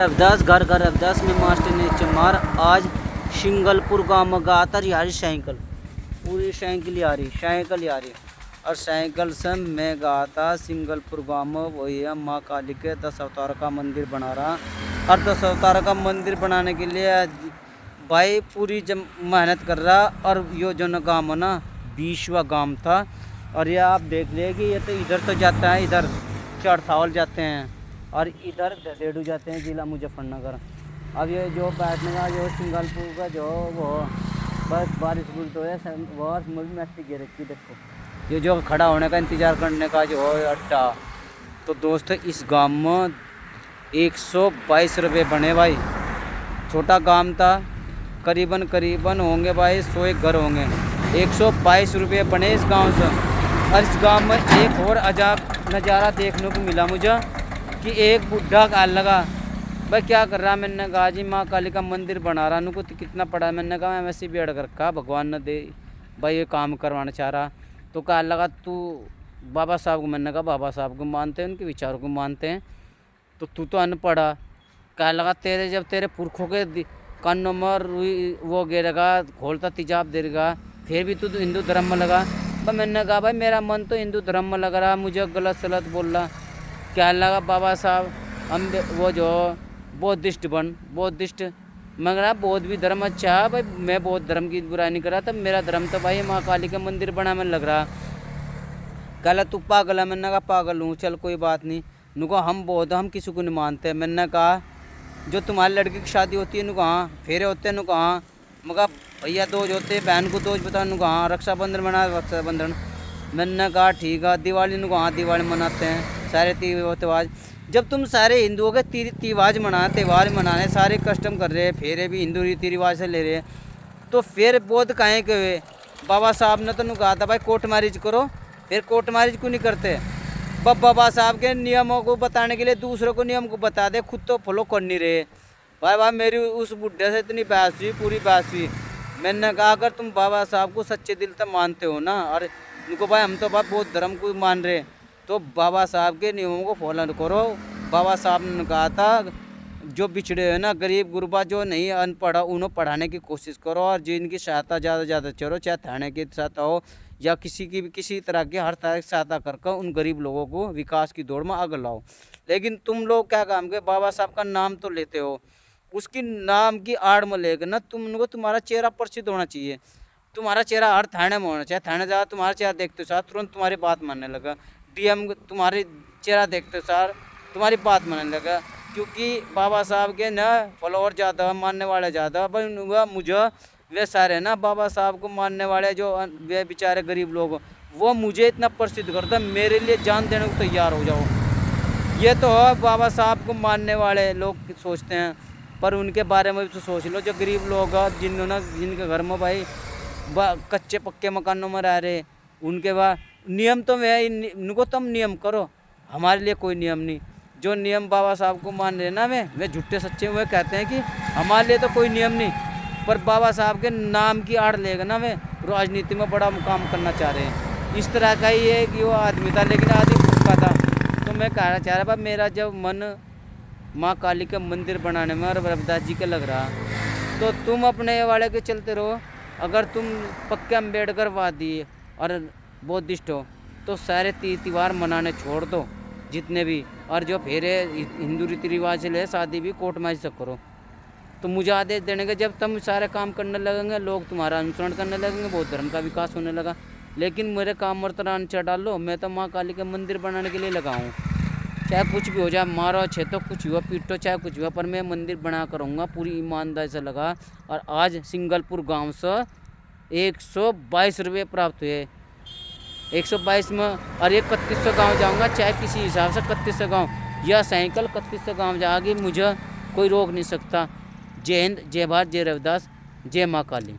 रविदास घर घर रविदास में मास्टर ने चमार आज सिंगलपुर गांव में गया था यारी साइकिल पूरी साइकिल आ रही और साइकिल से मैं गया था सिंगलपुर गांव में। वही है माँ काली के 10 अवतार का मंदिर बना रहा और 10 अवतार का मंदिर बनाने के लिए भाई पूरी मेहनत कर रहा। और यो जो न गाँव है ना 20वां गाँव था। और ये आप देख लिए कि ये तो इधर तो जाता है, इधर चढ़थावल जाते हैं और इधर ददेड़ू जाते हैं जिला मुजफ्फरनगर। अब ये जो बैठने का जो सिंगलपुर का जो वो बस बारिश बुल तो है बहुत मुझे मिट्टी गिर रखी। देखो ये जो खड़ा होने का इंतज़ार करने का जो है अड्डा। तो दोस्तों इस गांव में 122 रुपये बने भाई। छोटा गांव था, करीबन होंगे भाई 100 एक घर होंगे। 122 रुपये बने इस गांव से। और इस गांव में एक और अजाब नज़ारा देखने को मिला मुझे कि एक बुढ़ा काल लगा भाई क्या कर रहा। मैंने कहा जी माँ काली का मंदिर बना रहा नुको तो कितना पड़ा। मैंने कहा मैं वैसे भी अड़ कर रखा भगवान ने दे भाई ये काम करवाना चाह रहा। तो काल लगा तू बाबा साहब को, मैंने कहा बाबा साहब को मानते हैं, उनके विचारों को मानते हैं, तो तू तो अनपढ़ा। काल लगा तेरे जब तेरे पुरखों के कानों में वो गिरेगा खोलता तिजाब देगा फिर भी तू हिंदू धर्म में लगा। पर मैंने कहा भाई मेरा मन तो हिंदू धर्म में लग रहा, मुझे गलत सलत बोल रहा। क्या लगा बाबा साहब हम वो जो बौद्धिस्ट मगर बौद्ध भी धर्म अच्छा है भाई। मैं बौद्ध धर्म की बुराई नहीं कर रहा, तब मेरा धर्म तो भाई माँ काली का मंदिर बना में लग रहा। कहला तू पागल है। मैंने कहा पागल हूँ, चल कोई बात नहीं। नुको हम बौद्ध हम किसी को नहीं मानते। मैंने कहा जो तुम्हारी लड़की की शादी होती है नु कहाँ फेरे होते हैं नु कहाँ, मगर भैया दोज होते हैं, बहन को दोज बता नु कहाँ, रक्षाबंधन मना रक्षाबंधन। मैंने कहा ठीक है। दिवाली नु कहाँ दिवाली मनाते हैं, सारे त्यौहार। जब तुम सारे हिंदुओं के त्यौहार मनाने सारे कस्टम कर रहे हैं, फेरे भी हिंदू रीति रिवाज से ले रहे हैं, तो फिर बौद्ध काहे के हुए। बाबा साहब ने तो कहा था भाई कोर्ट मैरिज करो, फिर कोर्ट मैरिज क्यों नहीं करते। बाबा साहब के नियमों को बताने के लिए दूसरों को नियम को बता दे, खुद तो फॉलो कर नहीं रहे। भाई मेरी उस बुढ़े से इतनी बहस हुई, पूरी बहस हुई। मैंने कहा अगर तुम बाबा साहब को सच्चे दिल से मानते हो ना, और उनको भाई हम तो भाई बौद्ध धर्म को मान रहे, तो बाबा साहब के नियमों को फॉलो करो। बाबा साहब ने कहा था जो बिछड़े हैं ना, गरीब गुरबा जो नहीं अनपढ़ उन्हें पढ़ाने की कोशिश करो, और जिनकी सहायता ज़्यादा चलो, चाहे थाने की सहायता हो या किसी तरह की हर तरह की सहायता करके उन गरीब लोगों को विकास की दौड़ में आगे लाओ। लेकिन तुम लोग क्या काम के बाबा साहब का नाम तो लेते हो, उसकी नाम की आड़ में लेकर ना तुमको तुम्हारा चेहरा प्रसिद्ध होना चाहिए। तुम्हारा चेहरा हर थाने में होना चाहिए। थाने जा तुम्हारा चेहरा देखते सार तुरंत तुम्हारी बात मानने लगा। डीएम तुम्हारी चेहरा देखते सार तुम्हारी बात मानने लगा, क्योंकि बाबा साहब के ना फॉलोअर ज़्यादा, मानने वाले ज़्यादा। पर मुझे वे सारे ना बाबा साहब को मानने वाले जो वे बेचारे गरीब लोग, वो मुझे इतना प्रसिद्ध करता, मेरे लिए जान देने को तैयार हो जाओ। ये तो बाबा साहब को मानने वाले लोग सोचते हैं, पर उनके बारे में भी तो सोच लो जो गरीब लोग जिनके घर में भाई कच्चे पक्के मकानों में रह रहे, उनके बाद नियम तो वे उनको तुम नियम करो, हमारे लिए कोई नियम नहीं। जो नियम बाबा साहब को मान रहे ना वे झूठे सच्चे हुए कहते हैं कि हमारे लिए तो कोई नियम नहीं, पर बाबा साहब के नाम की आड़ लेगा ना वे राजनीति में बड़ा मुकाम करना चाह रहे हैं। इस तरह का ही है कि वो आदमी था, लेकिन आदमी भूखा था। तो मैं कहना चाह रहा मेरा जब मन माँ काली का मंदिर बनाने में और रविदास जी का लग रहा, तो तुम अपने वाले के चलते रहो। अगर तुम पक्के अम्बेडकरवादी और बौद्धिस्ट हो तो सारे त्यौहार मनाने छोड़ दो जितने भी, और जो फेरे हिंदू रीति रिवाज से ले शादी भी कोर्ट मैरिज से करो। तो मुझे आदेश देने के जब तुम सारे काम करने लगेंगे, लोग तुम्हारा अनुसरण करने लगेंगे, बौद्ध धर्म का विकास होने लगा। लेकिन मेरे काम मर्तरान चढ़ डालो, मैं तो माँ काली के मंदिर बनाने के लिए लगा हूँ। चाहे कुछ भी हो जाए, मारो छे तो कुछ हुआ, पीटो चाहे कुछ हुआ, पर मैं मंदिर बना करूँगा पूरी ईमानदारी से लगा। और आज सिंगलपुर गांव से 122 रुपये प्राप्त हुए। 122 में और ये 3100 गाँव जाऊँगा, चाहे किसी हिसाब से 3100 गाँव, यह साइकिल 3100 गाँव जाएगी, मुझे कोई रोक नहीं सकता। जय हिंद, जय भारत, जय रविदास, जय माँ काली।